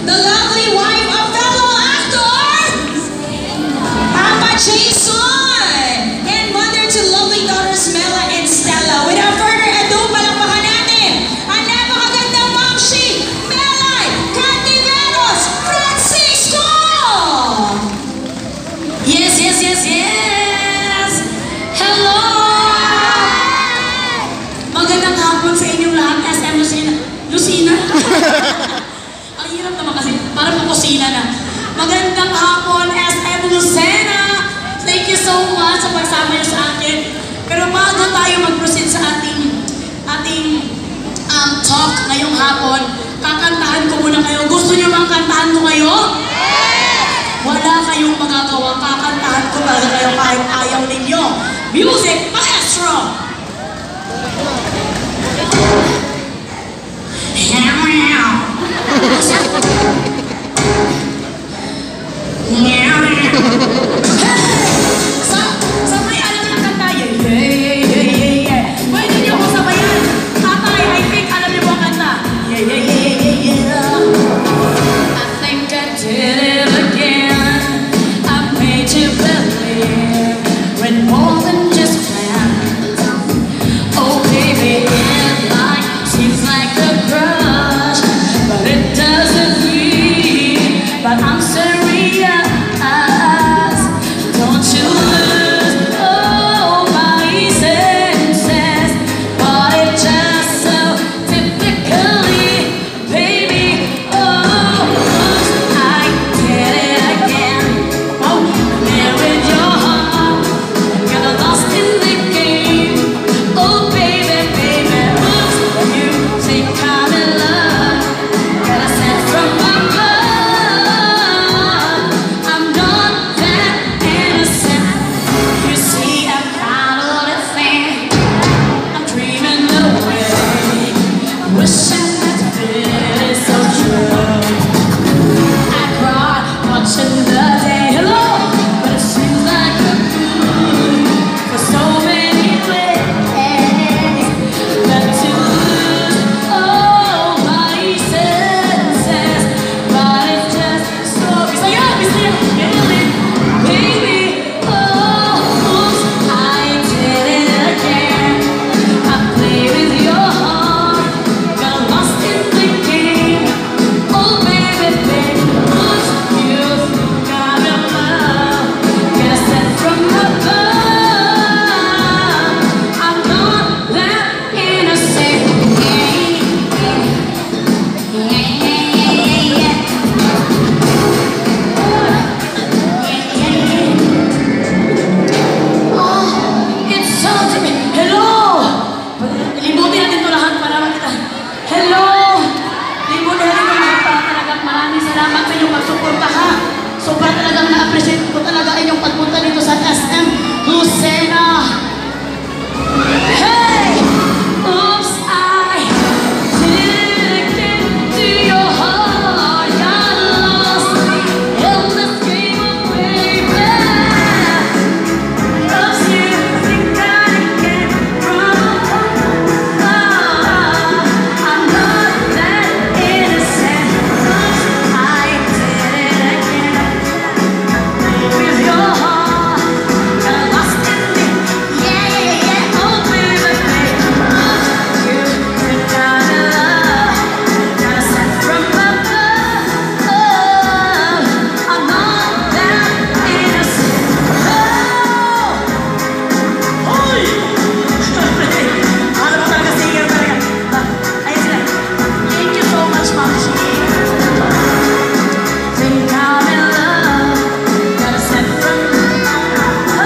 the lovely wife of fellow actor, Papa Jason, and mother to lovely daughters Mela and Stella. Without further ado, palakpakan natin ang napakagandang mamshi, Melay Cantiveros Francisco! Yes, yes, yes, yes! Hello! Magandang hapon sa inyong lahat, SM Lucina. Ang hirap naman kasi, parang makusina na. Magandang hapon, SM Lucena. Thank you so much sa pagsama niyo sa akin. Pero bago tayo mag-proceed sa ating talk ngayong hapon, kakantahan ko muna kayo. Gusto niyo bang kantahan ko kayo? Wala kayong magagawa. Kakantahan ko talaga kayo kahit ayaw ninyo. Music Maestro! Sabay alam mo ng kanta yun. Pwede niyo ako sabayan. Tatay, I think alam niyo ang kanta. I think I did it again. I made you believe with more than just plans. Oh baby, it seems like a crush, but it doesn't mean. But I'm serious. Don't you lose all my senses, but it just so typically, baby. Oh, I did it again. Oh, there with your heart, got lost in the game. Oh, baby, baby, oops, you think I'm in love, got a sense from my blood. I'm not that innocent. You see, I'm not all the same. I'm dreaming away, wishing that it is so true. I cry watching the day, hello, but it seems like a fool for so many ways. That to lose all my senses, but it just so really, baby. Oh, oops, I did it again. I play with your heart, got lost in the game. Oh, baby, baby, oops, you got me love, get a sense from above. I'm not that innocent. Oh, it's so deep. Hello! Libutin natin ito lahat para makita. Hello! Libutin natin ito lahat para talagang maraming salamat sa inyong pagsuporta ha. Sobra talagang na-appreciate ko talaga inyong pagpunta dito sa SM Lucena. Hey! Oops, I did it again to your heart. Got lost in this game of baby. Cause you think I can run. I'm not that innocent. I did it again. With your heart, got lost in the oh baby, baby. You think I'm in love, got a sense from above. I'm not that innocent. Hoy! Alam mo talaga, singer talaga. Ayun sila. Thank you so much, Mamshi. Think I'm in love, got a sense from above.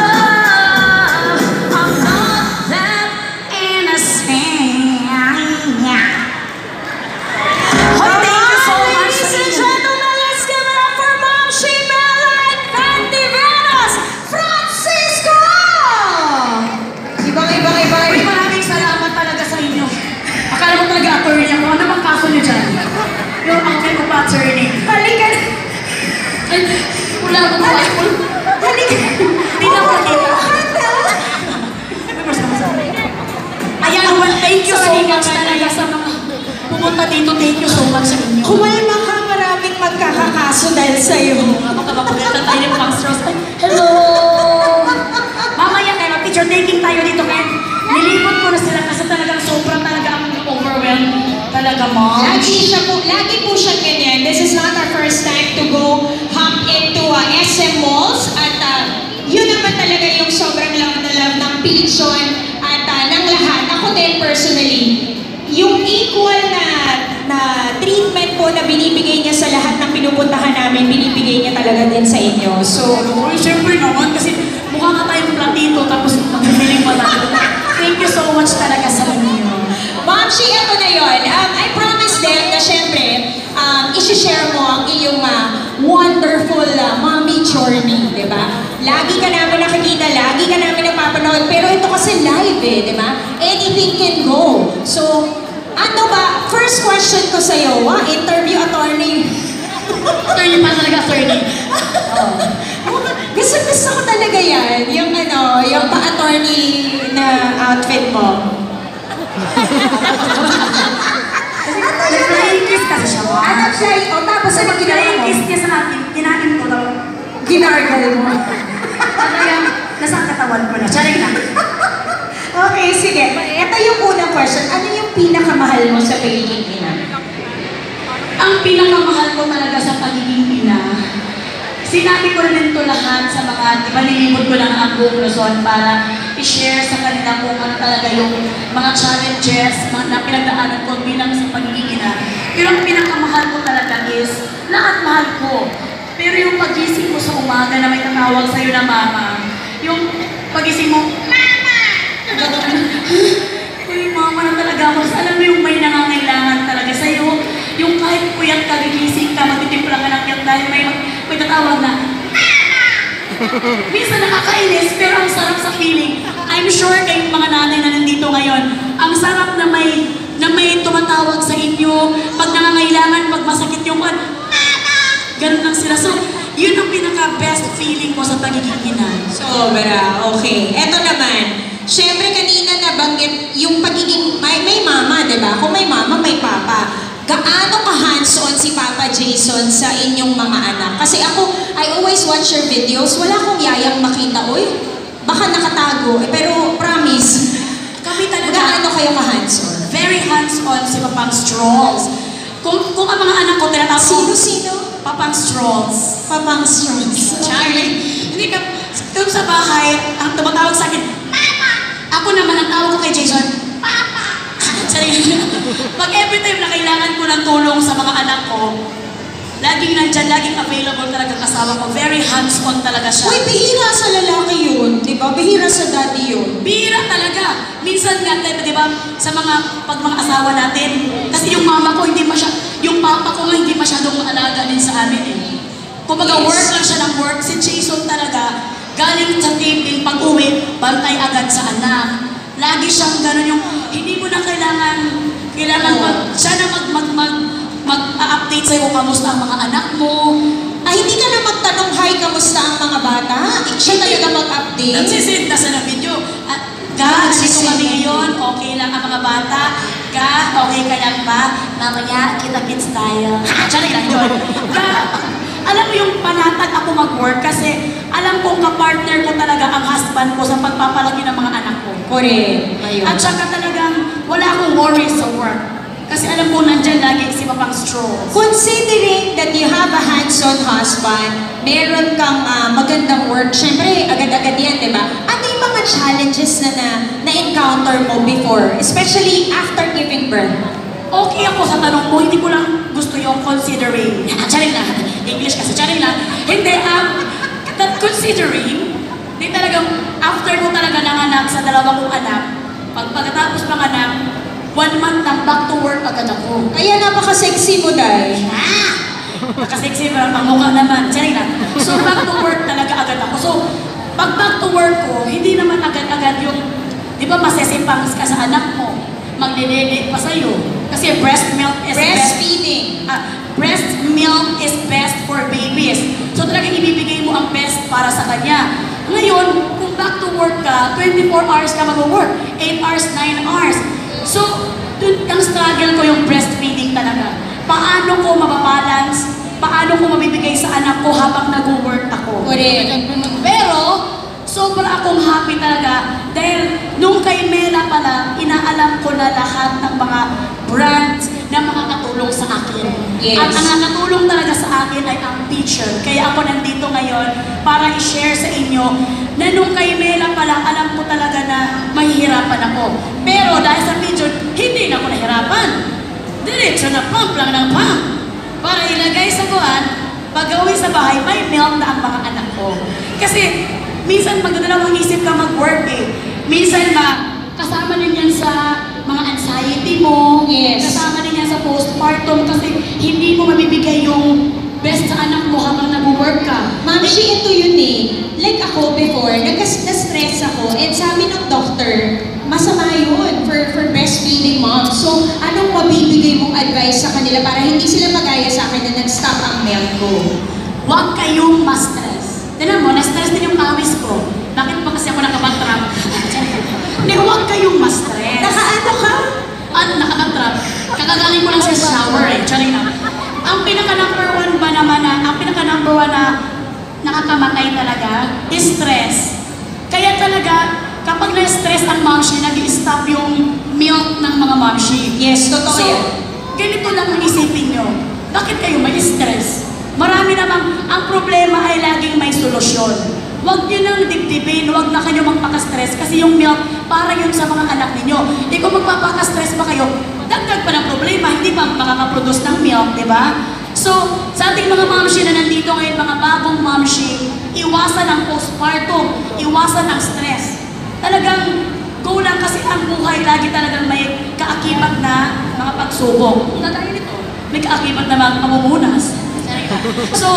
I'm not that innocent. Hoy, thank you so much. Ladies and gentlemen, let's give it up for Mamshi Melay Cantiveros Francisco! Ibang-iba. Uy, maraming salamat talaga sa inyo. Akala mo talaga attorney ako. Ano bang kaso niyo dyan? Yung uncle ko pa attorney. Halika na. Ay, wala akong Bible. Halika. Hindi na ako nakita. Ayan, well, thank you so much talaga sa mga pumunta dito. Thank you so much sa inyo. Kumalma ka, maraming magkakakaso dahil sa'yo. Ako kapapagalitan tayo ng Pang Strauss. Ay, hello! Mamaya kayo, picture taking tayo dito kaya nilipot ko na sila kasi talagang sobrang talaga akong overwhelmed. Talaga, mom. Lagi po siya ganyan. This is not our first time to go hop into SM malls. At yun naman talaga yung sobrang love na love ng Pichon at ng lahat. Ako din personally, yung equal na treatment po na binibigay niya sa lahat ng pinupuntahan namin, binibigay niya talaga din sa inyo. So, Siyempre naman kasi mukha nga tayong platito tapos magpipiling pa tayo. Thank you so much talaga sa inyo. Momshi, ako na yun. I promise them na syempre, isi-share mo ang iyong wonderful mommy journey, di ba? Lagi ka namin nakikita, lagi ka namin napapanood, pero ito kasi live di ba? Anything can go. So, ano ba? First question ko sa'yo, interview attorney. Attorney pa talaga, attorney. Gusto ko talaga yan, yung pa-attorney na outfit mo. Nag-flying kiss kasi siya. Tapos ano ginawa Nag-flying mo? kiss niya sa akin. Kinain ko daw. Ginargal mo. Talagang nasa katawan ko na. Charing na. Okay, sige. Ito yung unang question. Ano yung pinakamahal mo sa pagiging ina? Ang pinakamahal ko talaga sa pagiging ina, sinabi ko rin ito lahat sa mga, di ba nilimod ko lang ang buong Luzon para i-share sa kanila kung ano talaga yung mga challenges na pinagdaanan ko bilang sa pagiging ina. Pero ang pinakamahal ko talaga is, lahat mahal ko. Pero yung pagising mo sa umaga na may tatawag sa'yo na mama, yung pagising mo, mama! Uy, mama na talaga ako. Alam mo yung may nangangailangan talaga sa'yo. Yung kahit puyat ka, gigising ka, matitimpla ka ng yan dahil may tatawag na, mama! Minsan nakakainis, pero ang sarap sa feeling. I'm sure kayong mga nanay na nandito ngayon, ang sarap na may tumatawag sa inyo, pag nangangailangan, pag masakit yung mama! Ganun lang sila. So, yun ang pinaka-best feeling ko sa pagiging ina. Sobra, okay. Eto naman, syempre kanina nabanggit yung pagiging, may mama, di ba? Kung may mama, may papa. Gaano ka hands-on si Papa Jason sa inyong mga anak? Kasi ako, I always watch your videos, wala akong yayang makita, uy, baka nakatago, pero promise, Kami talaga, gaano kayo ka hands-on? very hands-on si Papang Strolls. Kung ang mga anak ko tinatawag Sino? Papang Strolls. Papang Strolls. Charlie, hindi ka, doon sa bahay, ang tumatawag sa akin, Mama! Ako naman, ang tawag ko kay Jason, Papa! Charlie, pag every time na kailangan ko ng tulong sa mga anak ko, laging nandyan, laging available talaga kasama ko. Very hands-on talaga siya. Uy, bihira sa lalaki yun, di ba? Bihira sa daddy yun. Bihira talaga. Minsan nga, di ba, sa pag mga asawa natin, kasi yung mama ko hindi yung papa ko nga hindi masyadong alaga din sa amin eh. Kumbaga, Yes. work lang siya ng work. Si Jason talaga, galing sa taping, pag-uwi, bantay agad sa anak. Lagi siyang gano'n yung, hindi mo na kailangan siya na mag-update sa'yo kung kamusta ang mga anak mo. Hindi ka na magtanong, hi, kamusta ang mga bata? Siya talaga mag-update. Nagsisend na sa video. Ga, dito kami ngayon, okay lang ang mga bata. Ga, okay ka lang ba? Mamaya, kita-kits tayo. Diyan lang yun. Ga, alam mo yung panatag ako mag-work kasi alam kong kapartner ko talaga ang husband ko sa pagpapalaki ng mga anak ko. Correct. Ayun. At saka talagang wala akong worries sa work. Kasi alam ko nandyan lagi si Papang Strolls. Considering that you have a hands-on husband, meron kang magandang work, syempre, agad-agad yan, di ba? Ano yung mga challenges na-encounter mo before, especially after giving birth? Okay ako sa tanong mo, hindi ko lang gusto yung considering. Charing lang. English kasi, charing lang. Hindi, that considering, di talagang, after ko talaga nanganak sa dalawa kong anak, pagkatapos ng anak, 1 month lang, back to work agad ako. Kaya napaka-sexy mo, Day. Nakasexy parang pangmukha naman. Charing lang. So, back to work talaga agad ako. So, pag back to work ko, hindi naman agad-agad yung, di ba masesipangs ka sa anak mo, magdedede pa sa'yo. Kasi breast milk is Breastfeeding. breast milk is best for babies. So talagang ibibigay mo ang best para sa kanya. Ngayon, kung back to work ka, 24 hours ka mag-work, 8 hours, 9 hours. So, dun ang struggle ko yung breastfeeding talaga. Paano ko mababalance? Paano paano ko mabibigay sa anak ko habang nag-work ako. Correct. Pero, sobra akong happy talaga dahil nung kay Mela pala, inaalam ko na lahat ng mga brands na makakatulong sa akin. Yes. At ang nakatulong talaga sa akin ay ang teacher. Kaya ako nandito ngayon para i-share sa inyo na nung kay Mela pala, alam ko talaga na mahihirapan ako. Pero dahil sa teacher, hindi na ako nahirapan. Diretso na pump lang ng pump. Para ilagay sa kuhan, pag-uwi sa bahay, may milk na ang mga anak ko. Kasi minsan magdadalawang isip ka mag-work eh. Minsan kasama din yan sa mga anxiety mo. Yes. Kasama din yan sa postpartum kasi hindi mo mabibigay yung best sa anak mo habang nag-work ka. Ma'am, ito yun eh. Like ako before, na-stress ako, and sabi ng doctor, masama yun for breastfeeding moms. So, anong mabibigay mong advice sa kanila para hindi sila magaya sa akin na nag-stop ang milk ko? Huwag kayong ma-stress. Tignan mo, na-stress din yung pawis ko. Bakit pa kasi ako nakabatrap? Hindi, huwag kayong ma-stress. Nakaano ka? Nakabatrap. Kakagaling ko lang sa shower eh. Charing na. Ang pinaka-number one ba naman na, ang pinaka-number one na nakakamatay talaga is stress. Kaya talaga, kapag na-stress ang momshi, nag-i-stop yung milk ng mga momshi. Yes, totoo So, yan. ganito lang ang isipin nyo. Bakit kayo may stress? Marami namang, ang problema ay laging may solusyon. Huwag nyo nang dibdibin, huwag na kayo magpaka-stress kasi yung milk, para yun sa mga anak ninyo. Kung magpapaka-stress pa kayo, dagdag pa ng problema, hindi pa makakaproduce ng milk, di ba? So, sa ating mga momshi na nandito ngayon, mga bagong momshi, iwasan ang postpartum, iwasan ang stress. Talagang go lang kasi ang buhay lagi talagang may kaakibat na mga pagsubok. Kagaya nito, may kaakibat na mga pamumunas. So,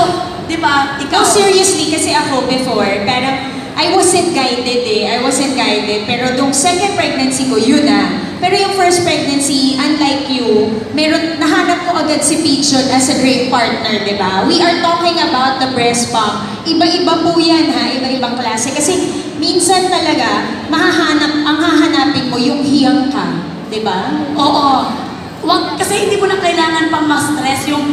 di ba, ikaw... No, seriously, kasi ako before, parang I wasn't guided eh. I wasn't guided. Pero yung second pregnancy ko, yun na. Pero yung first pregnancy, unlike you, nahanap ko agad si Pichon as a great partner, di ba? We are talking about the breast pump. Iba-iba po yan ha, iba-ibang klase. Kasi minsan talaga, ang hahanapin mo yung hiyang ka, di ba? Oo. Wag, kasi hindi mo na kailangan pang ma-stress yung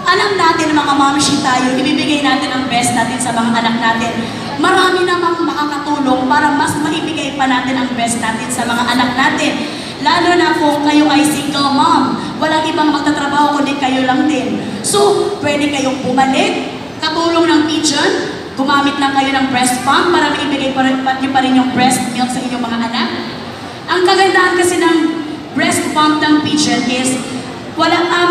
alam natin mga momshi tayo, ibibigay natin ang best natin sa mga anak natin. Marami namang makakatulong para mas maibigay pa natin ang best natin sa mga anak natin. Lalo na kung kayo ay single mom, walang ibang magtatrabaho kundi kayo lang din. So, pwede kayong bumalik, katulong ng Pigeon, gumamit lang kayo ng breast pump para maibigay pa rin yung breast milk sa inyong mga anak. Ang kagandahan kasi ng breast pump ng Pigeon is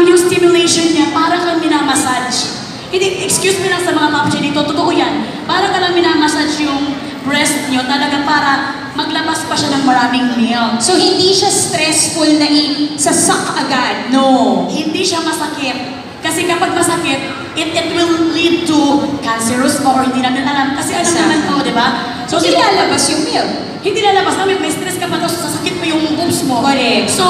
yung stimulation niya, para kang minamassage. Hindi, excuse me lang sa mga momshi dito, totoo yan. Para ka lang minamassage yung breast niyo, talaga para maglabas pa siya ng maraming milk. So, hindi siya stressful na sasak agad, no? Hindi siya masakit. Kasi kapag masakit, it will lead to cancerous mo or hindi natin alam. Kasi alam naman to, di ba? So, hindi lalabas yung milk. Hindi lalabas namin, may stress ka pa daw, sasakit pa yung boobs mo. Correct. So,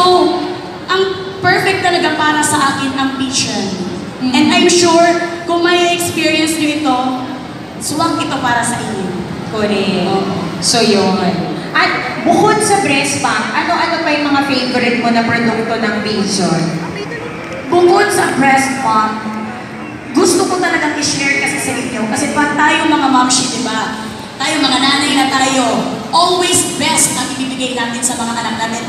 ang perfect talaga para sa akin ang Pigeon. And I'm sure, kung may experience nyo ito, swak ito para sa inyo. Correct. So, yun. At bukod sa breast pump, ano-ano pa yung mga favorite mo na produkto ng Pigeon? Bukod sa breast pump, gusto ko talagang i-share kasi sa inyo. Kasi pag tayo mga momshi, di ba? Tayo mga nanay na tayo, always best ang ibibigay natin sa mga anak natin.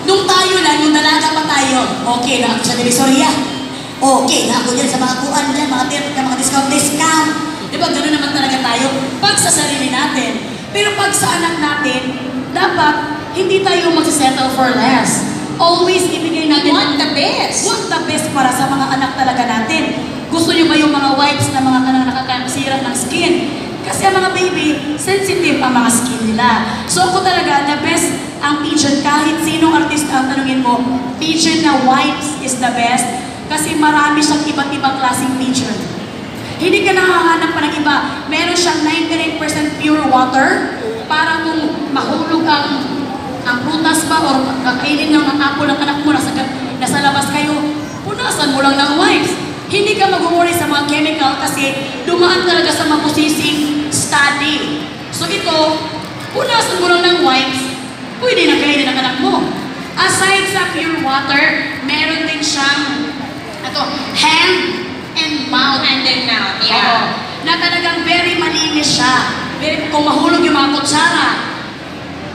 Nung tayo lang, nung dalaga pa tayo, okay na ako sa Divisoria. Okay na ako dyan sa mga kuan dyan, mga discount. Di ba, gano'n naman talaga tayo pag sa sarili natin. Pero pag sa anak natin, dapat hindi tayo mag-settle for less. Always ibigay natin Want the best. Want the best para sa mga anak talaga natin. Gusto nyo ba yung mga wipes na mga kanang nakakasira ng skin? Kasi ang mga baby, sensitive ang mga skin nila. So ako talaga, the best ang Pigeon. Kahit sinong artista ang tanungin mo, Pigeon na wipes is the best. Kasi marami siyang iba't ibang klaseng Pigeon. Hindi ka nakahanap pa ng iba. Meron siyang 99% pure water. Para kung mahulog ang prutas ba or kakainin ng apple ng anak mo, nasa labas kayo, punasan mo lang ng wipes. Hindi ka mag-worry sa mga chemical kasi dumaan talaga sa mapusising study. So ito, punasan mo lang ng wipes, pwede na kainin ng anak mo. Aside sa pure water, meron din siyang hand and mouth and mouth. Oo. Yeah. Na talagang very malinis siya. Very, kung mahulog yung mga kutsara,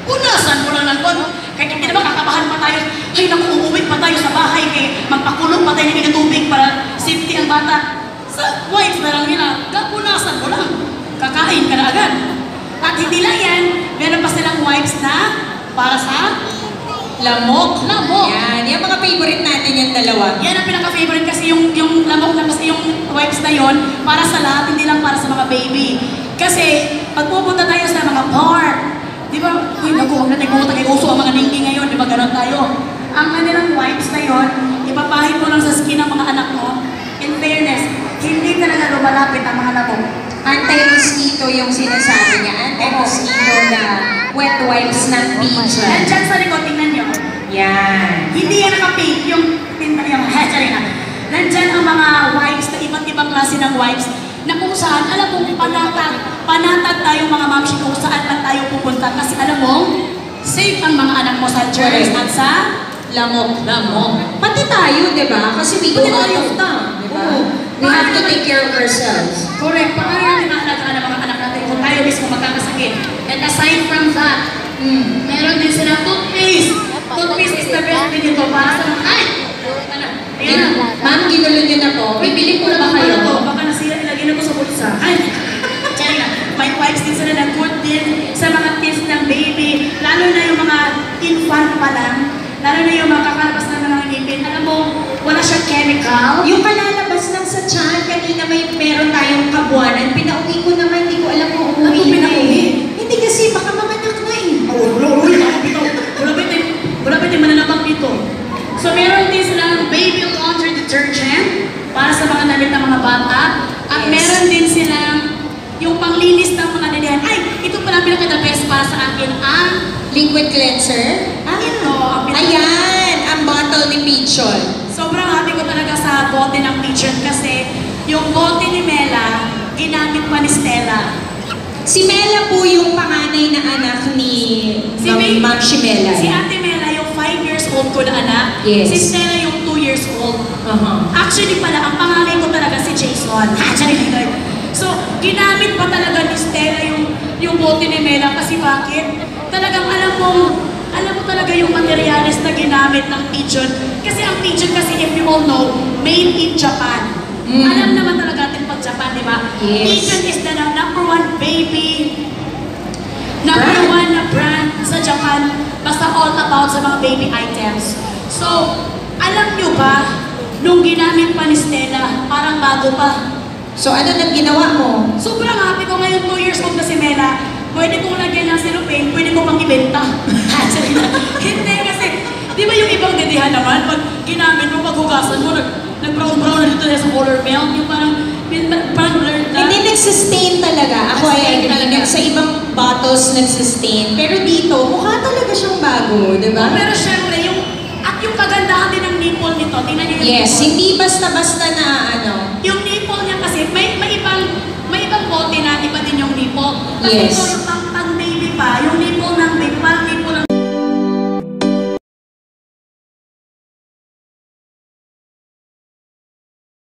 punasan mo lang ng kon. Kahit hindi naman kakabahan pa tayo, ay naku, uuwi pa tayo sa bahay, kaya magpakulong pa tayo ng tubig para safety ang bata. Sa wipes na lang nila, punasan mo lang. Kakain ka na agad. At hindi lang yan, meron pa silang wipes na para sa Lamok. lamok. Yan. Yung mga favorite natin yung dalawa. Yan ang pinaka-favorite kasi yung lamok na kasi yung wipes na yon para sa lahat, hindi lang para sa mga baby. Kasi pag pupunta tayo sa mga park, di ba, uy, naku, huwag na tayo pumunta kay uso ang mga ninggi ngayon, di ba, ganun tayo. Ang kanilang wipes na yon, ipapahid mo lang sa skin ng mga anak mo. In fairness, hindi talaga lumalapit ang mga lamok. Anti-mosquito yung sinasabi niya. Anti-mosquito na wet wipes ng pigeon. Nandyan sa likod, tingnan nyo. Yan. Hindi yan naka-paint yung sorry na. Nandyan ang mga wipes na iba't ibang klase ng wipes na kung saan, alam mo, panatag tayong mga mamshi kung saan man tayo pupunta. Kasi alam mo, safe ang mga anak mo sa church at sa Lamok. lamok. Pati tayo, di ba? Kasi we go Pati out tayo. of town, di ba? Oo. We have to take care of ourselves. Correct. Paano natin maalagaan ang mga anak natin kung tayo mismo magkakasakit? And aside from that, meron din silang toothpaste. Toothpaste is the best din ito para sa mga... Ay! Ano? Ayan na. Ma'am, ginulo niyo na po. Bibili po na ba kayo? Baka nasira, ilagay na ko sa bulsa. Ay! Tiyan na. May wipes din sila na good din sa mga kids ng baby. Lalo na yung mga infant pa lang. Lalo na yung mga kakalabas na mga ngipin. Alam mo, wala siyang chemical. Yung kalalabas lang sa tiyan, kanina meron tayong kabuanan. Pinauwi ko naman, hindi ko alam kung umuwi Ano na pinauwi? eh. Hindi kasi, baka mamanak na eh. Wala ba yung mananabang dito? So meron din silang baby laundry detergent para sa mga damit ng mga bata. At Yes. meron din silang yung panglinis ng mga nilihan. Ay, ito pala pinaka-the best para sa akin. Ang Liquid cleanser? ito, ang Ayan, ang bottle ni Pigeon. sobrang happy ko talaga sa bote ng Pigeon kasi yung bote ni Mela, ginamit pa ni Stella. Si Mela po yung panganay na anak ni Si May- Ma'am Shimela. Si Ate Mela, yung 5 years old ko na anak. Yes. Si Stella yung 2 years old. Uh-huh. Actually pala, ang panganay ko talaga si Jason. Actually, so, ginamit pa talaga ni Stella yung bote ni Mela kasi bakit? Talagang alam mo talaga yung materials na ginamit ng Pigeon. Kasi ang Pigeon kasi, if you all know, made in Japan. Alam naman talaga natin pag Japan, di ba? Yes. Pigeon is the number one baby, number one na brand sa Japan. Basta all about sa mga baby items. So, alam nyo ba, nung ginamit pa ni Stella, parang bago pa. So ano nang ginawa mo? Sobrang happy ko ngayon, 2 years old na si Mela. Pwede kong lagyan ng cellophane, pwede ko pang ibenta. Hindi kasi, di ba yung ibang dedihan naman, pag ginamit mo, paghugasan mo, nag-brown-brown na dito sa color milk, yung parang blurred na. Hindi nag-sustain talaga. Ako ay agree. Sa ibang bottles nag-sustain. Pero dito, mukha talaga siyang bago, di ba? Pero syempre, yung kagandahan din ng nipple nito, tingnan niyo yung Yes, nipple. hindi basta-basta na ano. Yung nipple niya kasi, may ibang bote na iba din yung nipple. Kasi Yes. ito yung pang baby pa, yung nipple